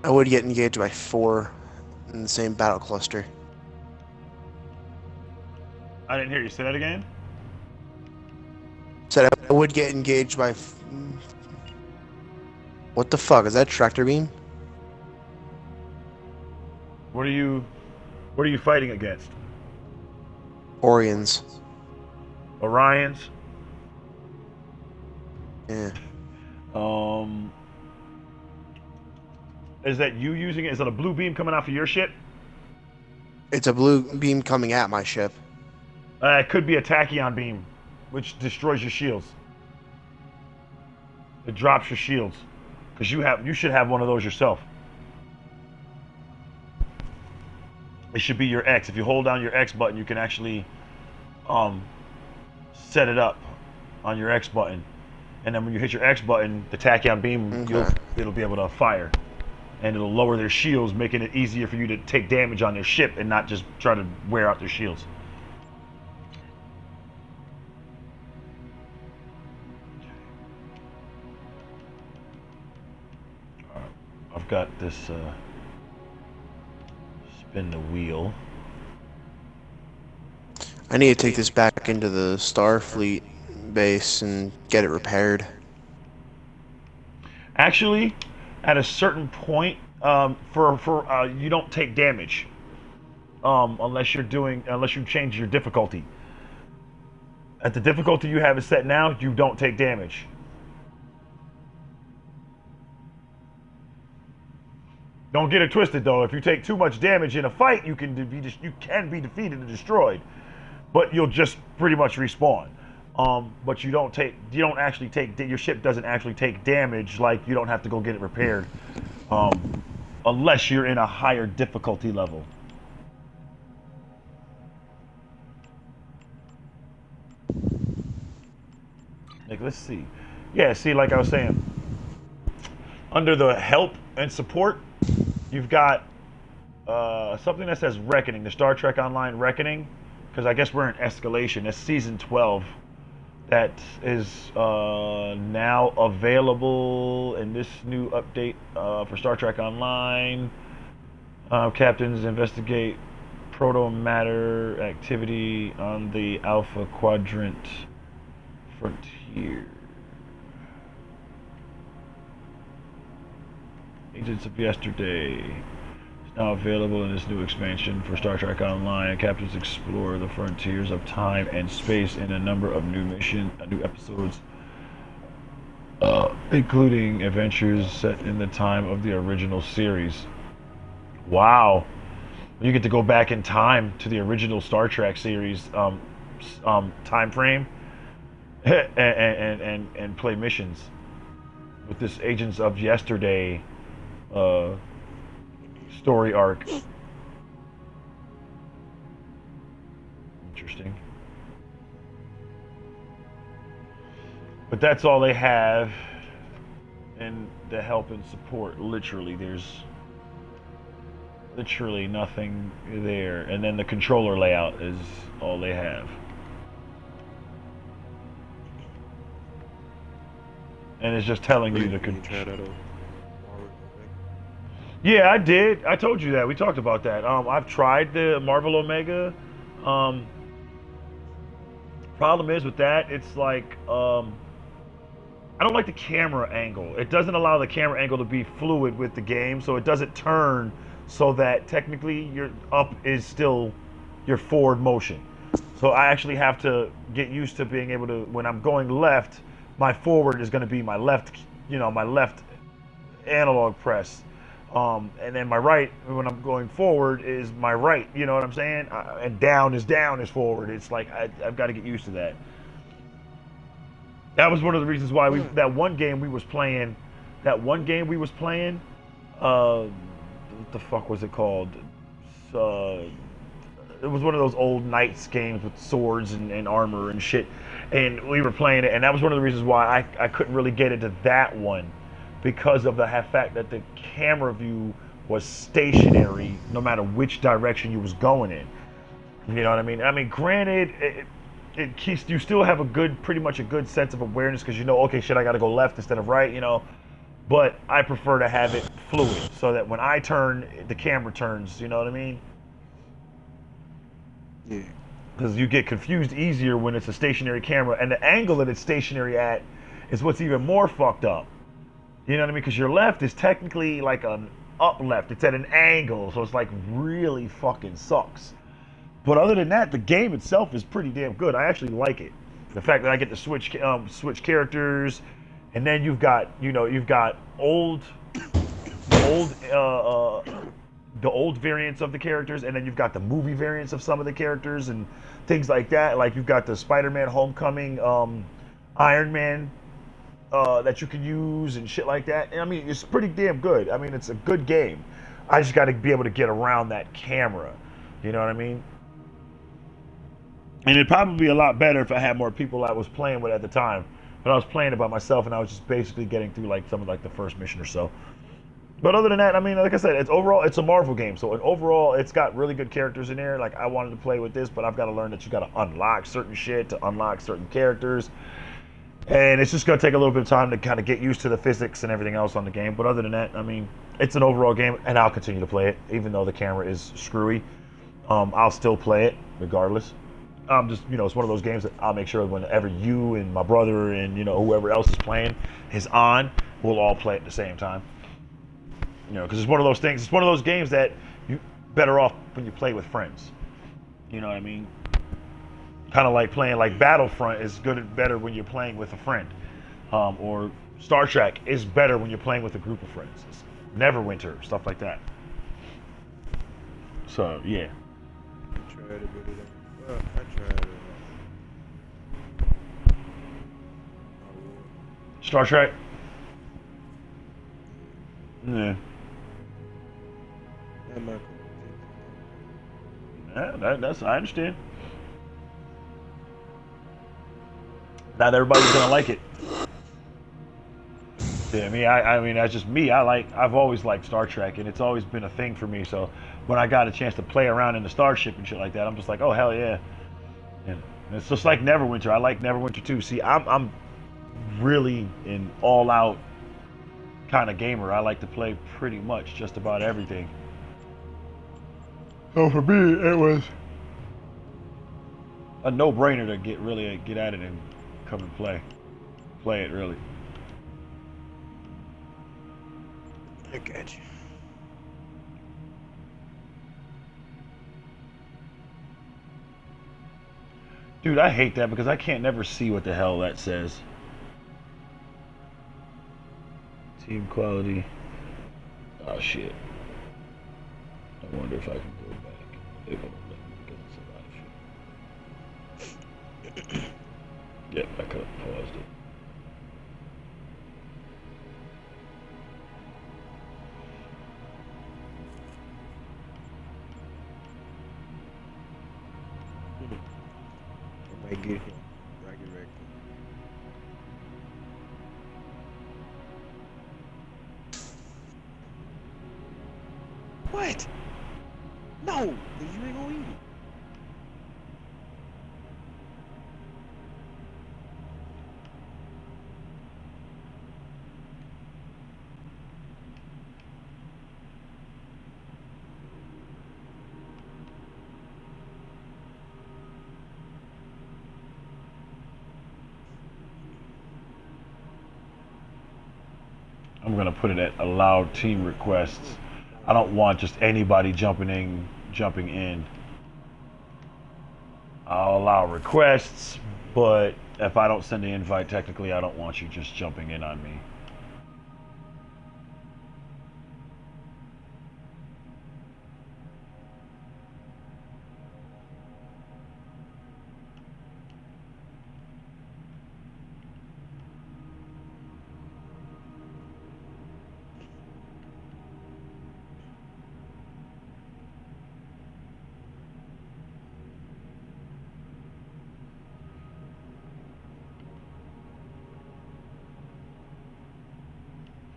I would get engaged by 4 in the same battle cluster. I didn't hear you say that again. Said I would get engaged by. What the fuck is that? Tractor beam? What are you? What are you fighting against? Orions. Orions. Yeah. Is that you using it? Is it a blue beam coming off of your ship? It's a blue beam coming at my ship. It could be a tachyon beam, which destroys your shields. It drops your shields, because you should have one of those yourself. It should be your X. If you hold down your X button, you can actually set it up on your X button, and then when you hit your X button, the tachyon beam it'll be able to fire, and it'll lower their shields, making it easier for you to take damage on their ship and not just try to wear out their shields. I've got this spin the wheel. I need to take this back into the Starfleet base and get it repaired. Actually, at a certain point, you don't take damage unless you change your difficulty. At the difficulty you have it set now, you don't take damage. Don't get it twisted though. If you take too much damage in a fight, you can be defeated and destroyed, but you'll just pretty much respawn. But your ship doesn't actually take damage. Like, you don't have to go get it repaired, unless you're in a higher difficulty level. Like, let's see. Yeah, see, like I was saying, under the help and support, you've got something that says Reckoning, the Star Trek Online Reckoning, because I guess we're in escalation. It's season 12 that is now available in this new update for Star Trek Online. Captains investigate proto-matter activity on the Alpha Quadrant frontier. Agents of Yesterday is now available in this new expansion for Star Trek Online. Captains explore the frontiers of time and space in a number of new episodes, including adventures set in the time of the original series. Wow. You get to go back in time to the original Star Trek series time frame and play missions with this Agents of Yesterday story arc. Interesting. But that's all they have in the help and support. Literally, there's literally nothing there. And then the controller layout is all they have. And it's just telling you the control. Yeah, I did. I told you that. We talked about that. I've tried the Marvel Omega. Problem is with that, it's like I don't like the camera angle. It doesn't allow the camera angle to be fluid with the game, so it doesn't turn so that technically your up is still your forward motion. So I actually have to get used to being able to, when I'm going left, my forward is going to be my left, my left analog press. And then my right, when I'm going forward, is my right. You know what I'm saying? And down is forward. It's like I've got to get used to that. That was one of the reasons why that one game we was playing. What the fuck was it called? It was one of those old knights games with swords and armor and shit. And we were playing it, and that was one of the reasons why I couldn't really get into that one. Because of the fact that the camera view was stationary no matter which direction you was going in. You know what I mean? I mean, granted, it keeps, you still have pretty much a good sense of awareness because okay, shit, I gotta go left instead of right, but I prefer to have it fluid so that when I turn, the camera turns. You know what I mean? Yeah. Because you get confused easier when it's a stationary camera, and the angle that it's stationary at is what's even more fucked up. You know what I mean? Because your left is technically like an up left. It's at an angle, so it's like really fucking sucks. But other than that, the game itself is pretty damn good. I actually like it. The fact that I get to switch characters, and then you've got the old the old variants of the characters, and then you've got the movie variants of some of the characters and things like that. Like you've got the Spider-Man Homecoming, Iron Man that you can use and shit like that. And I mean, it's pretty damn good. I mean, it's a good game. I just got to be able to get around that camera. You know what I mean? And it'd probably be a lot better if I had more people I was playing with at the time. But I was playing it by myself, and I was just basically getting through like some of like the first mission or so. But other than that, I mean, like I said, it's a Marvel game, so overall, it's got really good characters in there. Like I wanted to play with this, but I've got to learn that you got to unlock certain shit to unlock certain characters, and it's just gonna take a little bit of time to kind of get used to the physics and everything else on the game. But other than that, I mean, it's an overall game, and I'll continue to play it, even though the camera is screwy. I'll still play it regardless. Just it's one of those games that I'll make sure whenever you and my brother and whoever else is playing is on, we'll all play at the same time. Because it's one of those things. It's one of those games that you better off when you play with friends. You know what I mean? Kind of like playing like Battlefront is good and better when you're playing with a friend, or Star Trek is better when you're playing with a group of friends. It's Neverwinter, stuff like that. So yeah. I tried it, but it ain't. Well, I tried it. Star Trek. Yeah. I'm not That's I understand. Not everybody's gonna like it. Yeah, I mean, that's just me. I've always liked Star Trek, and it's always been a thing for me. So when I got a chance to play around in the starship and shit like that, I'm just like, oh hell yeah. And it's just like Neverwinter. I like Neverwinter too. See, I'm really an all-out kind of gamer. I like to play pretty much just about everything. So for me, it was a no-brainer to get at it and come and play it really. I got you. Dude, I hate that because I can't never see what the hell that says. Team quality. Oh shit. I wonder if I can go back. It won't let me because it's a lot of shit. Yep, I could have paused it. I might get him. Ragged Rector. What? No, you ain't gonna eat it. I'm gonna put it at allow team requests. I don't want just anybody jumping in. I'll allow requests, but if I don't send the invite, technically I don't want you just jumping in on me.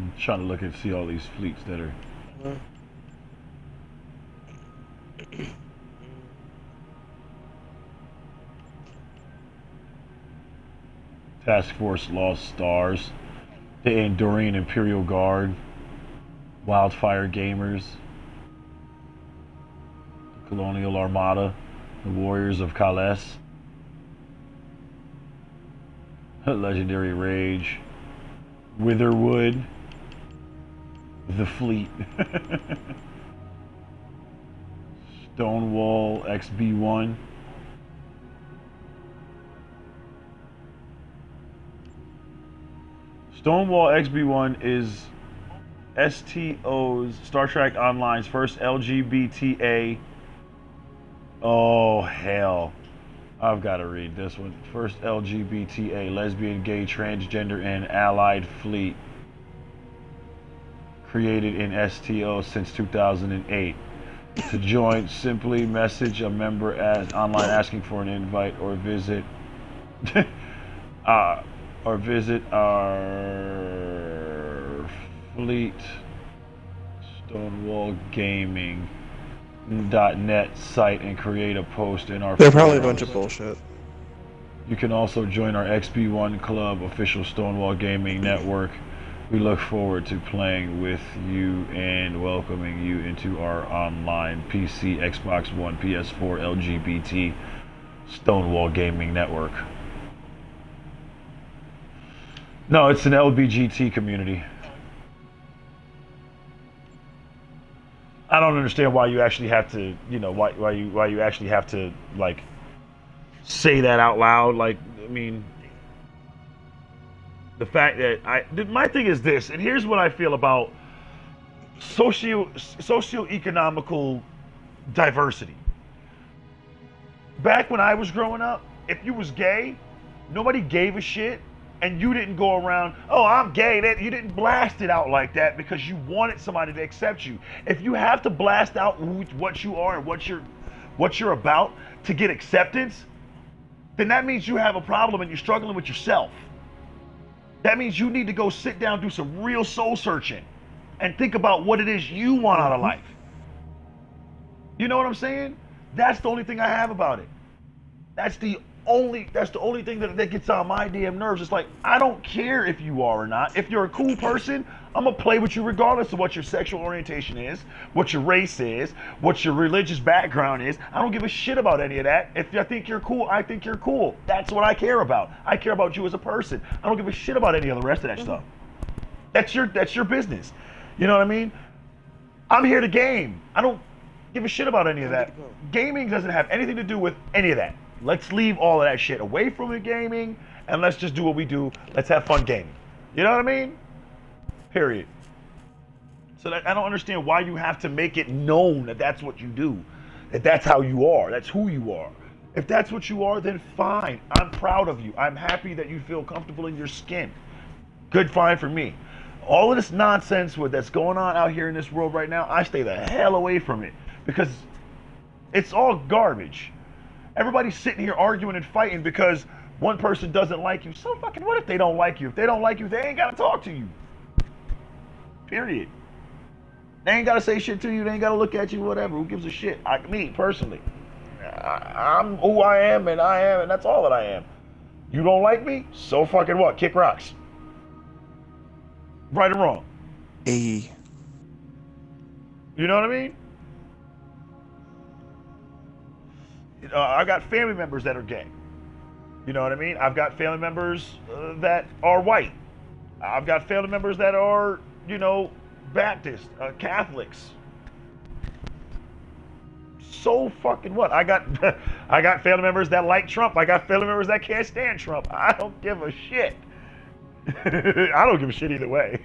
I'm trying to look and see all these fleets that are. Huh? Task Force lost stars. the Andorian Imperial Guard, Wildfire Gamers, the Colonial Armada, the Warriors of Kales, Legendary Rage, Witherwood, the Fleet, Stonewall XB1, Stonewall XB1 is STO's Star Trek Online's first LGBTA. Oh hell, I've got to read this one. First LGBTA, lesbian, gay, transgender, and allied fleet created in STO since 2008. To join, simply message a member as online asking for an invite or visit our fleet stonewallgaming.net site and create a post in our They're probably a forums. bunch of bullshit. You can also join our XB1 Club official Stonewall Gaming Network. We look forward to playing with you and welcoming you into our online PC, Xbox One, PS4, LGBT Stonewall Gaming Network. No, it's an LBGT community. I don't understand why you actually have to, why you actually have to like say that out loud. Like, I mean, the fact that my thing is this, and here's what I feel about socio-economical diversity. Back when I was growing up, if you was gay, nobody gave a shit, and you didn't go around, oh, I'm gay. You didn't blast it out like that because you wanted somebody to accept you. If you have to blast out what you are and what you're about to get acceptance, then that means you have a problem and you're struggling with yourself. That means you need to go sit down, do some real soul searching, and think about what it is you want out of life. You know what I'm saying? That's the only thing I have about it. That's the only thing that gets on my damn nerves. It's like, I don't care if you are or not. If you're a cool person, I'm gonna play with you regardless of what your sexual orientation is, what your race is, what your religious background is. I don't give a shit about any of that. If I think you're cool, I think you're cool. That's what I care about. I care about you as a person. I don't give a shit about any of the rest of that stuff. That's your business. You know what I mean? I'm here to game. I don't give a shit about any of that. Gaming doesn't have anything to do with any of that. Let's leave all of that shit away from the gaming, and let's just do what we do. Let's have fun gaming. You know what I mean? Period. So I don't understand why you have to make it known that that's what you do, that that's how you are, that's who you are. If that's what you are, then fine. I'm proud of you. I'm happy that you feel comfortable in your skin. Good, fine for me. All of this nonsense that's going on out here in this world right now, I stay the hell away from it because it's all garbage. Everybody's sitting here arguing and fighting because one person doesn't like you. So fucking what if they don't like you? If they don't like you, they ain't got to talk to you. Period. They ain't got to say shit to you. They ain't got to look at you, whatever. Who gives a shit? Me, personally. I'm who I am, and that's all that I am. You don't like me? So fucking what? Kick rocks. Right or wrong? A. You know what I mean? I got family members that are gay. You know what I mean? I've got family members that are white. I've got family members that are, Baptist, Catholics. So fucking what? I got family members that like Trump. I got family members that can't stand Trump. I don't give a shit. I don't give a shit either way.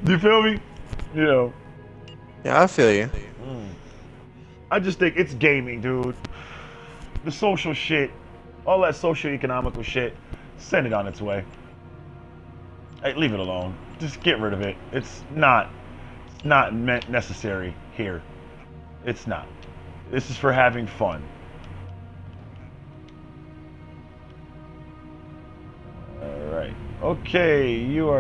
Do you feel me? Yeah, I feel you. I just think it's gaming, dude. The social shit, all that socio-economical shit, send it on its way. Hey, leave it alone. Just get rid of it. It's not necessary here. It's not. This is for having fun. All right. Okay, you are